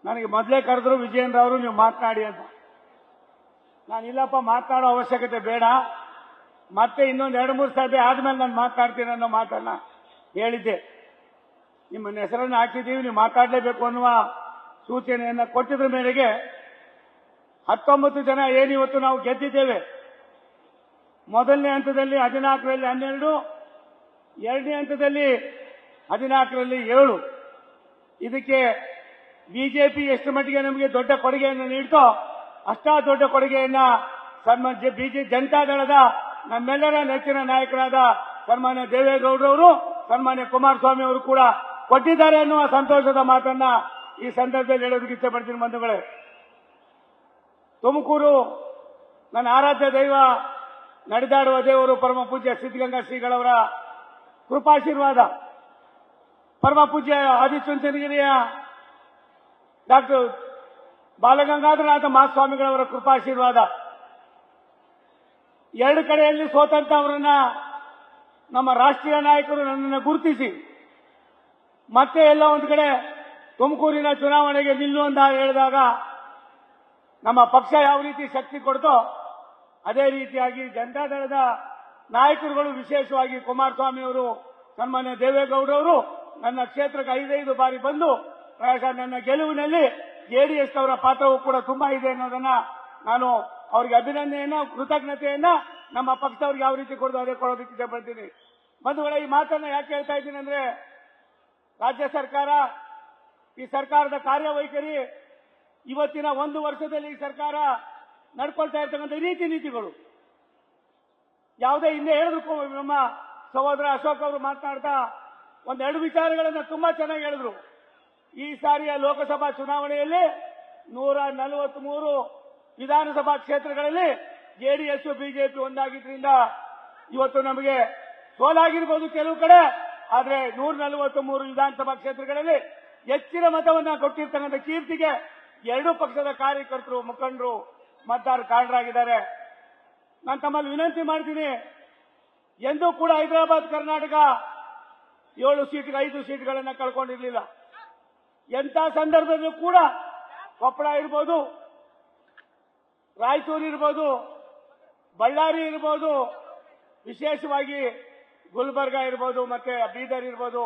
ನನಗೆ ಮೊದಲೇ ಕರೆದ್ರು ವಿಜಯೇಂದ್ರ ಅವರು ನೀವು ಮಾತನಾಡಿ ಅಂತ. ನಾನು ಇಲ್ಲಪ್ಪ ಮಾತನಾಡೋ ಅವಶ್ಯಕತೆ ಬೇಡ, ಮತ್ತೆ ಇನ್ನೊಂದು 2-3 ಸಭೆ ಆದ್ಮೇಲೆ ನಾನು ಮಾತನಾಡ್ತೀನಿ ಅನ್ನೋ ಮಾತನ್ನ ಹೇಳಿದ್ದೆ. ನಿಮ್ಮನ್ನ ಹೆಸರನ್ನು ಹಾಕಿದ್ದೀವಿ, ನೀವು ಮಾತಾಡಲೇಬೇಕು ಅನ್ನುವ ಸೂಚನೆಯನ್ನ ಕೊಟ್ಟಿದ್ರ ಮೇರೆಗೆ 19 ಜನ ಏನಿವತ್ತು ನಾವು ಗೆದ್ದಿದ್ದೇವೆ. ಮೊದಲನೇ ಹಂತದಲ್ಲಿ 14ರಲ್ಲಿ 12, ಎರಡನೇ ಹಂತದಲ್ಲಿ 14ರಲ್ಲಿ 7. ಇದಕ್ಕೆ ಬಿಜೆಪಿ ಎಷ್ಟು ಮಟ್ಟಿಗೆ ನಮಗೆ ದೊಡ್ಡ ಕೊಡುಗೆಯನ್ನು ನೀಡ್ತೋ ಅಷ್ಟಾ ದೊಡ್ಡ ಕೊಡುಗೆಯನ್ನ ಜನತಾದಳದ ನಮ್ಮೆಲ್ಲರ ನೆಚ್ಚಿನ ನಾಯಕರಾದ ಸನ್ಮಾನ್ಯ ದೇವೇಗೌಡರವರು, ಸನ್ಮಾನ್ಯ ಕುಮಾರಸ್ವಾಮಿ ಅವರು ಕೂಡ ಕೊಟ್ಟಿದ್ದಾರೆ ಅನ್ನುವ ಸಂತೋಷದ ಮಾತನ್ನ ಈ ಸಂದರ್ಭದಲ್ಲಿ ಹೇಳೋದಕ್ಕೆ ಇಷ್ಟಪಡ್ತೀನಿ. ಬಂಧುಗಳೇ, ತುಮಕೂರು ನನ್ನ ಆರಾಧ್ಯ ದೈವ, ನಡೆದಾಡುವ ದೇವರು ಪರಮ ಪೂಜ್ಯ ಸಿದ್ಧಗಂಗಾ ಶ್ರೀಗಳವರ ಕೃಪಾಶೀರ್ವಾದ, ಪರಮ ಪೂಜ್ಯ ಆದಿಚುಂಚನಗಿರಿಯ ಡಾಕ್ಟರ್ ಬಾಲಗಂಗಾಧರನಾಥ ಮಹಾಸ್ವಾಮಿಗಳವರ ಕೃಪಾಶೀರ್ವಾದ, ಎರಡು ಕಡೆಯಲ್ಲಿ ಸೋತಂತ ಅವರನ್ನ ನಮ್ಮ ರಾಷ್ಟ್ರೀಯ ನಾಯಕರು ನನ್ನನ್ನು ಗುರುತಿಸಿ ಮತ್ತೆ ಎಲ್ಲ ಒಂದು ಕಡೆ ತುಮಕೂರಿನ ಚುನಾವಣೆಗೆ ನಿಲ್ಲು ಅಂತ ಹೇಳಿದಾಗ ನಮ್ಮ ಪಕ್ಷ ಯಾವ ರೀತಿ ಶಕ್ತಿ ಕೊಡ್ತೋ ಅದೇ ರೀತಿಯಾಗಿ ಜನತಾದಳದ ನಾಯಕರುಗಳು, ವಿಶೇಷವಾಗಿ ಕುಮಾರಸ್ವಾಮಿ ಅವರು, ಸನ್ಮಾನ್ಯ ದೇವೇಗೌಡರವರು ನನ್ನ ಕ್ಷೇತ್ರಕ್ಕೆ 5 ಬಾರಿ ಬಂದು ಪ್ರಾಯಶಃ ನನ್ನ ಗೆಲುವಿನಲ್ಲಿ ಜೆಡಿಎಸ್ ಅವರ ಪಾತ್ರವೂ ಕೂಡ ತುಂಬಾ ಇದೆ ಅನ್ನೋದನ್ನ ನಾನು ಅವರಿಗೆ ಅಭಿನಂದನೆಯನ್ನ, ಕೃತಜ್ಞತೆಯನ್ನ ನಮ್ಮ ಪಕ್ಷದವ್ರಿಗೆ ಯಾವ ರೀತಿ ಕೊಡೋದು ಅದೇ ಕೊಡೋದಕ್ಕೆ ಇಷ್ಟಪಡ್ತೀನಿ. ಬಂಧುಗಳೇ, ಈ ಮಾತನ್ನ ಯಾಕೆ ಹೇಳ್ತಾ ಇದ್ದೀನಿ ಅಂದ್ರೆ, ರಾಜ್ಯ ಸರ್ಕಾರ, ಈ ಸರ್ಕಾರದ ಕಾರ್ಯವೈಖರಿ, ಇವತ್ತಿನ 1 ವರ್ಷದಲ್ಲಿ ಈ ಸರ್ಕಾರ ನಡ್ಕೊಳ್ತಾ ಇರ್ತಕ್ಕಂಥ ರೀತಿ ನೀತಿಗಳು ಯಾವುದೇ ಹಿಂದೆ ಹೇಳಿದ್ರು. ನಮ್ಮ ಸಹೋದರ ಅಶೋಕ್ ಅವರು ಮಾತನಾಡ್ತಾ 1-2 ವಿಚಾರಗಳನ್ನ ತುಂಬಾ ಚೆನ್ನಾಗಿ ಹೇಳಿದ್ರು. ಈ ಸಾರಿಯ ಲೋಕಸಭಾ ಚುನಾವಣೆಯಲ್ಲಿ 143 ವಿಧಾನಸಭಾ ಕ್ಷೇತ್ರಗಳಲ್ಲಿ ಜೆಡಿಎಸ್ ಬಿಜೆಪಿ ಒಂದಾಗಿದ್ರಿಂದ ಇವತ್ತು ನಮಗೆ ಸೋಲಾಗಿರ್ಬೋದು ಕೆಲವು ಕಡೆ, ಆದ್ರೆ 143 ವಿಧಾನಸಭಾ ಕ್ಷೇತ್ರಗಳಲ್ಲಿ ಹೆಚ್ಚಿನ ಮತವನ್ನ ಕೊಟ್ಟಿರ್ತಕ್ಕಂಥ ಕೀರ್ತಿಗೆ ಎರಡೂ ಪಕ್ಷದ ಕಾರ್ಯಕರ್ತರು, ಮುಖಂಡರು, ಮತದಾರರು ಕಾರಣರಾಗಿದ್ದಾರೆ. ನಾನು ತಮ್ಮಲ್ಲಿ ವಿನಂತಿ ಮಾಡ್ತೀನಿ, ಎಂದೂ ಕೂಡ ಹೈದರಾಬಾದ್ ಕರ್ನಾಟಕ 7 ಸೀಟ್ಗೆ 5 ಸೀಟ್ಗಳನ್ನ ಕಳ್ಕೊಂಡಿರ್ಲಿಲ್ಲ. ಎಂಥ ಸಂದರ್ಭದಲ್ಲೂ ಕೂಡ ಕೊಪ್ಪಳ ಇರ್ಬೋದು, ರಾಯಚೂರು ಇರ್ಬೋದು, ಬಳ್ಳಾರಿ ಇರ್ಬೋದು, ವಿಶೇಷವಾಗಿ ಗುಲ್ಬರ್ಗ ಇರ್ಬೋದು, ಮತ್ತೆ ಬೀದರ್ ಇರ್ಬೋದು,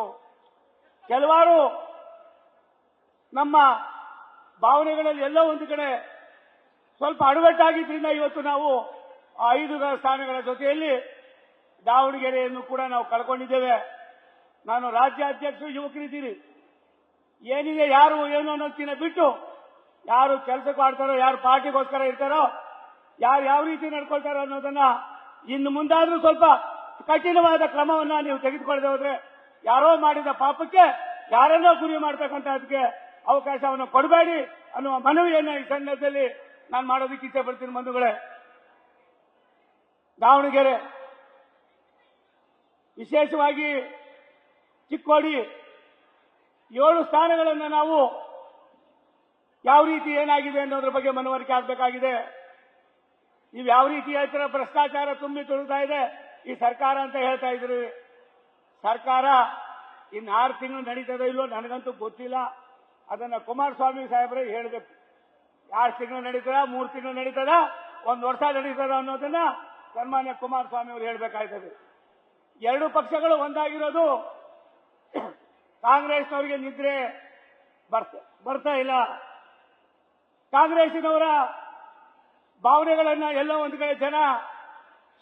ಕೆಲವಾರು ನಮ್ಮ ಭಾವನೆಗಳಲ್ಲಿ ಎಲ್ಲ ಒಂದು ಕಡೆ ಸ್ವಲ್ಪ ಅಡವಟ್ಟಾಗಿದ್ರಿಂದ ಇವತ್ತು ನಾವು 5 ಸ್ಥಾನಗಳ ಜೊತೆಯಲ್ಲಿ ದಾವಣಗೆರೆಯನ್ನು ಕೂಡ ನಾವು ಕಳ್ಕೊಂಡಿದ್ದೇವೆ. ನಾನು ರಾಜ್ಯಾಧ್ಯಕ್ಷರು, ಯುವಕರಿದ್ದೀರಿ, ಏನಿದೆ ಯಾರು ಏನು ಅನ್ನೋದಕ್ಕಿಂತ ಬಿಟ್ಟು ಯಾರು ಕೆಲಸಕ್ಕೆ ಆಡ್ತಾರೋ, ಯಾರು ಪಾರ್ಟಿಗೋಸ್ಕರ ಇರ್ತಾರೋ, ಯಾರು ಯಾವ ರೀತಿ ನಡ್ಕೊಳ್ತಾರೋ ಅನ್ನೋದನ್ನ ಇನ್ನು ಮುಂದಾದ್ರೂ ಸ್ವಲ್ಪ ಕಠಿಣವಾದ ಕ್ರಮವನ್ನ ನೀವು ತೆಗೆದುಕೊಳ್ಳದೆ ಹೋದ್ರೆ ಯಾರೋ ಮಾಡಿದ ಪಾಪಕ್ಕೆ ಯಾರನ್ನೋ ಗುರಿ ಮಾಡ್ತಕ್ಕಂಥ ಅದಕ್ಕೆ ಅವಕಾಶವನ್ನು ಕೊಡಬೇಡಿ ಅನ್ನುವ ಮನವಿಯನ್ನ ಈ ಸಂದರ್ಭದಲ್ಲಿ ನಾನು ಮಾಡೋದಕ್ಕೆ ಇಷ್ಟಪಡ್ತೀನಿ. ಬಂಧುಗಳೇ, ದಾವಣಗೆರೆ, ವಿಶೇಷವಾಗಿ ಚಿಕ್ಕೋಡಿ 7 ಸ್ಥಾನಗಳನ್ನು ನಾವು ಯಾವ ರೀತಿ ಏನಾಗಿದೆ ಅನ್ನೋದ್ರ ಬಗ್ಗೆ ಮನವರಿಕೆ ಆಗಬೇಕಾಗಿದೆ. ನೀವು ಯಾವ ರೀತಿ ಹೇಳ್ತೀರ, ಭ್ರಷ್ಟಾಚಾರ ತುಂಬಿ ತುಳುತ್ತಾ ಇದೆ ಈ ಸರ್ಕಾರ ಅಂತ ಹೇಳ್ತಾ ಇದ್ರಿ. ಸರ್ಕಾರ ಇನ್ನು 6 ತಿಂಗಳು ನಡೀತದೋ ಇಲ್ಲೋ ನನಗಂತೂ ಗೊತ್ತಿಲ್ಲ. ಅದನ್ನ ಕುಮಾರಸ್ವಾಮಿ ಸಾಹೇಬ್ರೆ ಹೇಳಬೇಕು. 2 ತಿಂಗಳು ನಡೀತದ, 3 ತಿಂಗಳು ನಡೀತದ, 1 ವರ್ಷ ನಡೀತದ ಅನ್ನೋದನ್ನ ಸನ್ಮಾನ್ಯ ಕುಮಾರಸ್ವಾಮಿ ಅವರು ಹೇಳಬೇಕಾಗ್ತದೆ. ಎರಡು ಪಕ್ಷಗಳು ಒಂದಾಗಿರೋದು ಕಾಂಗ್ರೆಸ್ನವರಿಗೆ ನಿದ್ರೆ ಬರ್ತಾ ಇಲ್ಲ. ಕಾಂಗ್ರೆಸ್ಸಿನವರ ಭಾವನೆಗಳನ್ನ ಎಲ್ಲ ಒಂದು ಕಡೆ ಜನ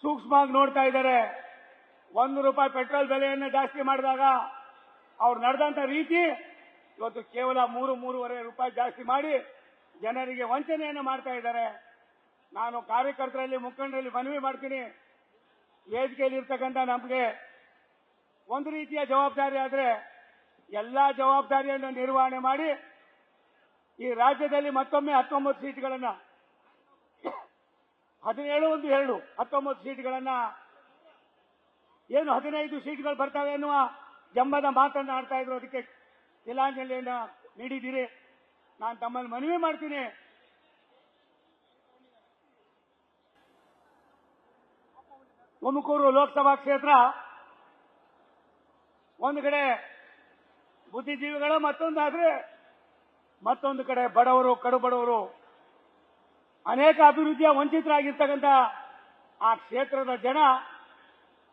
ಸೂಕ್ಷ್ಮವಾಗಿ ನೋಡ್ತಾ ಇದ್ದಾರೆ. ₹1 ಪೆಟ್ರೋಲ್ ಬೆಲೆಯನ್ನು ಜಾಸ್ತಿ ಮಾಡಿದಾಗ ಅವ್ರು ನಡೆದಂತ ರೀತಿ ಇವತ್ತು ಕೇವಲ ₹3-3.5 ಜಾಸ್ತಿ ಮಾಡಿ ಜನರಿಗೆ ವಂಚನೆಯನ್ನು ಮಾಡ್ತಾ ಇದ್ದಾರೆ. ನಾನು ಕಾರ್ಯಕರ್ತರಲ್ಲಿ, ಮುಖಂಡರಲ್ಲಿ ಮನವಿ ಮಾಡ್ತೀನಿ, ವೇದಿಕೆಯಲ್ಲಿ ಇರ್ತಕ್ಕಂಥ ನಮಗೆ ಒಂದು ರೀತಿಯ ಜವಾಬ್ದಾರಿ ಆದ್ರೆ ಎಲ್ಲಾ ಜವಾಬ್ದಾರಿಯನ್ನು ನಿರ್ವಹಣೆ ಮಾಡಿ ಈ ರಾಜ್ಯದಲ್ಲಿ ಮತ್ತೊಮ್ಮೆ 19 ಸೀಟ್ಗಳನ್ನ 19 ಸೀಟ್ಗಳನ್ನ ಏನು 15 ಸೀಟ್ಗಳು ಬರ್ತವೆ ಎನ್ನುವ ಜಂಬದ ಮಾತನ್ನು ಆಡ್ತಾ ಇದ್ರು. ಅದಕ್ಕೆ ತಿಲಾಂಜಲಿಯನ್ನು ನೀಡಿದ್ದೀರಿ. ನಾನು ತಮ್ಮಲ್ಲಿ ಮನವಿ ಮಾಡ್ತೀನಿ, ತುಮಕೂರು ಲೋಕಸಭಾ ಕ್ಷೇತ್ರ ಒಂದು ಕಡೆ ಬುದ್ಧಿಜೀವಿಗಳು, ಮತ್ತೊಂದಾದ್ರೆ ಮತ್ತೊಂದು ಕಡೆ ಬಡವರು ಕಡುಬಡವರು ಅನೇಕ ಅಭಿವೃದ್ಧಿಯ ವಂಚಿತರಾಗಿರ್ತಕ್ಕಂಥ ಆ ಕ್ಷೇತ್ರದ ಜನ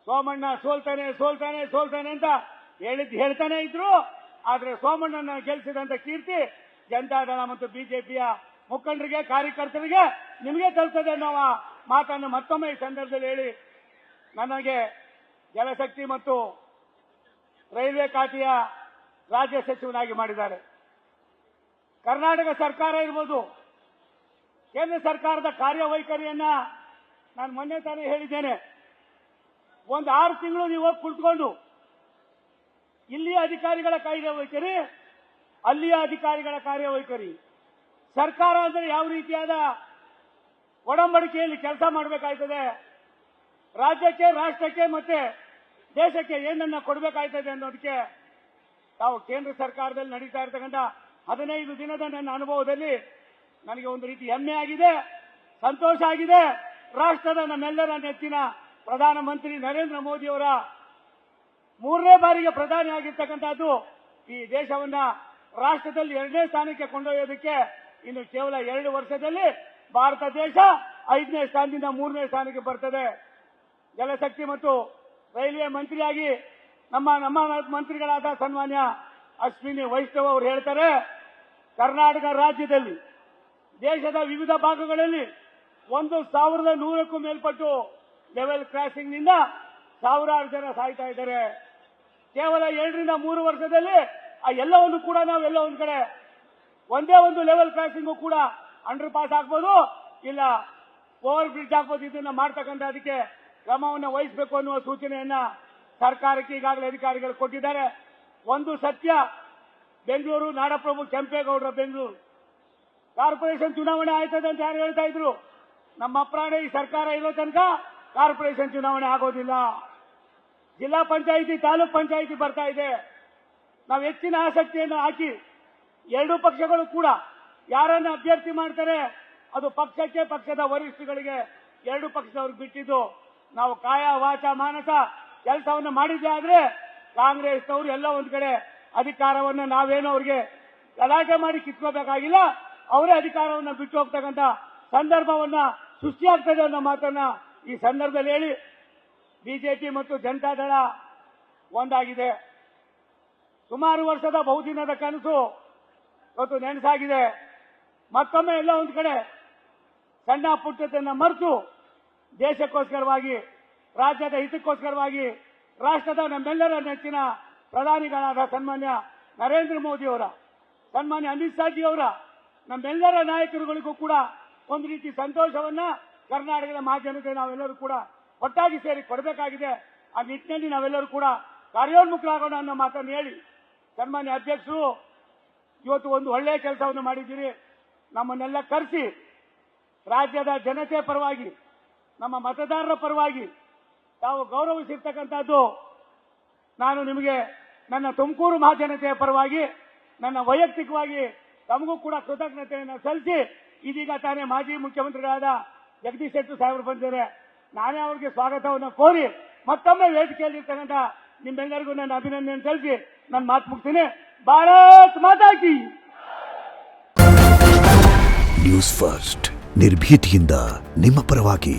ಸೋಮಣ್ಣ ಸೋಲ್ತಾನೆ ಸೋಲ್ತಾನೆ ಸೋಲ್ತಾನೆ ಅಂತ ಹೇಳ್ತಾನೆ ಇದ್ರು. ಆದ್ರೆ ಸೋಮಣ್ಣನ ಗೆಲ್ಲಿಸಿದಂತ ಕೀರ್ತಿ ಜನತಾದಳ ಮತ್ತು ಬಿಜೆಪಿಯ ಮುಖಂಡರಿಗೆ ಕಾರ್ಯಕರ್ತರಿಗೆ ನಿಮಗೆ ತಲುಪ್ತದೆ ಅನ್ನೋ ಮಾತನ್ನು ಮತ್ತೊಮ್ಮೆ ಈ ಸಂದರ್ಭದಲ್ಲಿ ಹೇಳಿ, ನನಗೆ ಜಲಶಕ್ತಿ ಮತ್ತು ರೈಲ್ವೆ ಖಾತೆಯ ರಾಜ್ಯ ಸಚಿವನಾಗಿ ಮಾಡಿದ್ದಾರೆ. ಕರ್ನಾಟಕ ಸರ್ಕಾರ ಇರ್ಬೋದು, ಕೇಂದ್ರ ಸರ್ಕಾರದ ಕಾರ್ಯವೈಖರಿಯನ್ನ ನಾನು ಮೊನ್ನೆ ತಾನೇ ಹೇಳಿದ್ದೇನೆ. ಒಂದು 6 ತಿಂಗಳು ನೀವು ಹೋಗಿ ಕುಳಿತುಕೊಂಡು ಇಲ್ಲಿಯ ಅಧಿಕಾರಿಗಳ ಕಾರ್ಯವೈಖರಿ, ಅಲ್ಲಿಯ ಅಧಿಕಾರಿಗಳ ಕಾರ್ಯವೈಖರಿ, ಸರ್ಕಾರ ಅಂದರೆ ಯಾವ ರೀತಿಯಾದ ಒಡಂಬಡಿಕೆಯಲ್ಲಿ ಕೆಲಸ ಮಾಡಬೇಕಾಯ್ತದೆ, ರಾಜ್ಯಕ್ಕೆ ರಾಷ್ಟ್ರಕ್ಕೆ ಮತ್ತೆ ದೇಶಕ್ಕೆ ಏನನ್ನ ಕೊಡಬೇಕಾಯ್ತದೆ ಅನ್ನೋದಕ್ಕೆ ತಾವು ಕೇಂದ್ರ ಸರ್ಕಾರದಲ್ಲಿ ನಡೀತಾ ಇರತಕ್ಕಂಥ 15 ದಿನದ ನನ್ನ ಅನುಭವದಲ್ಲಿ ನನಗೆ ಒಂದು ರೀತಿ ಹೆಮ್ಮೆ ಆಗಿದೆ, ಸಂತೋಷ ಆಗಿದೆ. ರಾಷ್ಟ್ರದ ನಮ್ಮೆಲ್ಲರ ನೆಚ್ಚಿನ ಪ್ರಧಾನಮಂತ್ರಿ ನರೇಂದ್ರ ಮೋದಿಯವರ 3ನೇ ಬಾರಿಗೆ ಪ್ರಧಾನಿ ಆಗಿರ್ತಕ್ಕಂಥದ್ದು ಈ ದೇಶವನ್ನ ರಾಷ್ಟ್ರದಲ್ಲಿ 2ನೇ ಸ್ಥಾನಕ್ಕೆ ಕೊಂಡೊಯ್ಯೋದಕ್ಕೆ ಇನ್ನು ಕೇವಲ 2 ವರ್ಷದಲ್ಲಿ ಭಾರತ ದೇಶ 5ನೇ ಸ್ಥಾನದಿಂದ 3ನೇ ಸ್ಥಾನಕ್ಕೆ ಬರ್ತದೆ. ಜಲಶಕ್ತಿ ಮತ್ತು ರೈಲ್ವೆ ಮಂತ್ರಿಯಾಗಿ ನಮ್ಮ ಮಂತ್ರಿಗಳಾದ ಸನ್ಮಾನ್ಯ ಅಶ್ವಿನಿ ವೈಷ್ಣವ್ ಅವರು ಹೇಳ್ತಾರೆ, ಕರ್ನಾಟಕ ರಾಜ್ಯದಲ್ಲಿ ದೇಶದ ವಿವಿಧ ಭಾಗಗಳಲ್ಲಿ 1,100ಕ್ಕೂ ಮೇಲ್ಪಟ್ಟು ಲೆವೆಲ್ ಕ್ರಾಸಿಂಗ್ ನಿಂದ ಸಾವಿರಾರು ಜನ ಸಾಯ್ತಾ ಇದ್ದಾರೆ. ಕೇವಲ 2 ರಿಂದ 3 ವರ್ಷದಲ್ಲಿ ಆ ಎಲ್ಲವನ್ನು ಕೂಡ ನಾವೆಲ್ಲ ಒಂದ್ ಕಡೆ ಒಂದೇ ಒಂದು ಲೆವೆಲ್ ಕ್ರಾಸಿಂಗು ಕೂಡ ಅಂಡರ್ ಪಾಸ್ ಆಗ್ಬೋದು, ಇಲ್ಲ ಓವರ್ ಬ್ರಿಡ್ಜ್ ಆಗ್ಬೋದು. ಇದನ್ನ ಮಾಡ್ತಕ್ಕಂಥ ಅದಕ್ಕೆ ಕ್ರಮವನ್ನು ವಹಿಸಬೇಕು ಅನ್ನುವ ಸೂಚನೆಯನ್ನ ಸರ್ಕಾರಕ್ಕೆ ಈಗಾಗಲೇ ಅಧಿಕಾರಿಗಳು ಕೊಟ್ಟಿದ್ದಾರೆ. ಒಂದು ಸತ್ಯ, ಬೆಂಗಳೂರು ನಾಡಪ್ರಭು ಕೆಂಪೇಗೌಡರ ಬೆಂಗಳೂರು ಕಾರ್ಪೊರೇಷನ್ ಚುನಾವಣೆ ಆಯ್ತದೆ ಅಂತ ಯಾರು ಹೇಳ್ತಾ ಇದ್ರು. ನಮ್ಮ ಪ್ರಾಣ ಈ ಸರ್ಕಾರ ಇರೋ ತನಕ ಕಾರ್ಪೊರೇಷನ್ ಚುನಾವಣೆ ಆಗೋದಿಲ್ಲ. ಜಿಲ್ಲಾ ಪಂಚಾಯಿತಿ ತಾಲೂಕ್ ಪಂಚಾಯಿತಿ ಬರ್ತಾ ಇದೆ. ನಾವು ಹೆಚ್ಚಿನ ಆಸಕ್ತಿಯನ್ನು ಹಾಕಿ 2 ಪಕ್ಷಗಳು ಕೂಡ ಯಾರನ್ನ ಅಭ್ಯರ್ಥಿ ಮಾಡ್ತಾರೆ ಅದು ಪಕ್ಷಕ್ಕೆ, ಪಕ್ಷದ ವರಿಷ್ಠಗಳಿಗೆ 2 ಪಕ್ಷದವ್ರಿಗೆ ಬಿಟ್ಟಿದ್ದು. ನಾವು ಕಾಯ ವಾಚ ಮಾನಸ ಕೆಲಸವನ್ನು ಮಾಡಿದ್ದೆ ಆದ್ರೆ ಕಾಂಗ್ರೆಸ್ನವರು ಎಲ್ಲ ಒಂದ್ ಕಡೆ ಅಧಿಕಾರವನ್ನು ನಾವೇನೋ ಅವ್ರಿಗೆ ಗಲಾಟೆ ಮಾಡಿ ಕಿತ್ಕೋಬೇಕಾಗಿಲ್ಲ, ಅವರೇ ಅಧಿಕಾರವನ್ನು ಬಿಟ್ಟು ಹೋಗ್ತಕ್ಕಂಥ ಸಂದರ್ಭವನ್ನ ಸೃಷ್ಟಿಯಾಗ್ತದೆ ಅನ್ನೋ ಮಾತನ್ನ ಈ ಸಂದರ್ಭದಲ್ಲಿ ಹೇಳಿ, ಬಿಜೆಪಿ ಮತ್ತು ಜನತಾದಳ ಒಂದಾಗಿದೆ. ಸುಮಾರು ವರ್ಷದ ಬಹುದಿನದ ಕನಸು ಇವತ್ತು ನೆನಸಾಗಿದೆ. ಮತ್ತೊಮ್ಮೆ ಎಲ್ಲ ಒಂದ್ ಕಡೆ ಸಣ್ಣ ಪುಟ್ಟದನ್ನ ಮರೆತು ದೇಶಕ್ಕೋಸ್ಕರವಾಗಿ, ರಾಜ್ಯದ ಹಿತಕ್ಕೋಸ್ಕರವಾಗಿ, ರಾಷ್ಟ್ರದ ನಮ್ಮೆಲ್ಲರ ನೆಚ್ಚಿನ ಪ್ರಧಾನಿಗಳಾದ ಸನ್ಮಾನ್ಯ ನರೇಂದ್ರ ಮೋದಿಯವರ, ಸನ್ಮಾನ್ಯ ಅಮಿತ್ ಶಾಜಿಯವರ, ನಮ್ಮೆಲ್ಲರ ನಾಯಕರುಗಳಿಗೂ ಕೂಡ ಒಂದು ರೀತಿ ಸಂತೋಷವನ್ನ ಕರ್ನಾಟಕದ ಮಹಾಜನತೆ ನಾವೆಲ್ಲರೂ ಕೂಡ ಒಟ್ಟಾಗಿ ಸೇರಿ ಕೊಡಬೇಕಾಗಿದೆ. ಆ ನಿಟ್ಟಿನಲ್ಲಿ ನಾವೆಲ್ಲರೂ ಕೂಡ ಕಾರ್ಯೋನ್ಮುಖರಾಗೋಣ ಅನ್ನೋ ಮಾತನ್ನು ಹೇಳಿ, ಸನ್ಮಾನ್ಯ ಅಧ್ಯಕ್ಷರು ಇವತ್ತು ಒಂದು ಒಳ್ಳೆಯ ಕೆಲಸವನ್ನು ಮಾಡಿದ್ದೀರಿ. ನಮ್ಮನ್ನೆಲ್ಲ ಕರೆಸಿ ರಾಜ್ಯದ ಜನತೆ ಪರವಾಗಿ, ನಮ್ಮ ಮತದಾರರ ಪರವಾಗಿ ತಾವು ಗೌರವಿಸಿರ್ತಕ್ಕಂಥದ್ದು ನಾನು ನಿಮಗೆ ನನ್ನ ತುಮಕೂರು ಮಹಾಜನತೆಯ ಪರವಾಗಿ, ನನ್ನ ವೈಯಕ್ತಿಕವಾಗಿ ತಮಗೂ ಕೂಡ ಕೃತಜ್ಞತೆಯನ್ನು ಸಲ್ಲಿಸಿ, ಇದೀಗ ತಾನೇ ಮಾಜಿ ಮುಖ್ಯಮಂತ್ರಿಗಳಾದ ಜಗದೀಶ್ ಶೆಟ್ಟರ್ ಸಾಹೇಬರು ಬಂದಿದ್ದಾರೆ, ನಾನೇ ಅವರಿಗೆ ಸ್ವಾಗತವನ್ನು ಕೋರಿ ಮತ್ತೊಮ್ಮೆ ವೇದಿಕೆಯಲ್ಲಿರ್ತಕ್ಕಂಥ ನಿಮ್ಮೆಲ್ಲರಿಗೂ ನನ್ನ ಅಭಿನಂದನೆ ಸಲ್ಲಿಸಿ ನನ್ನ ಮಾತು ಮುಗಿಸ್ತೀನಿ. ಭಾರತ್ ಮಾತಾ ಕಿ. ನ್ಯೂಸ್ ಫಸ್ಟ್, ನಿರ್ಭೀತಿಯಿಂದ ನಿಮ್ಮ ಪರವಾಗಿ.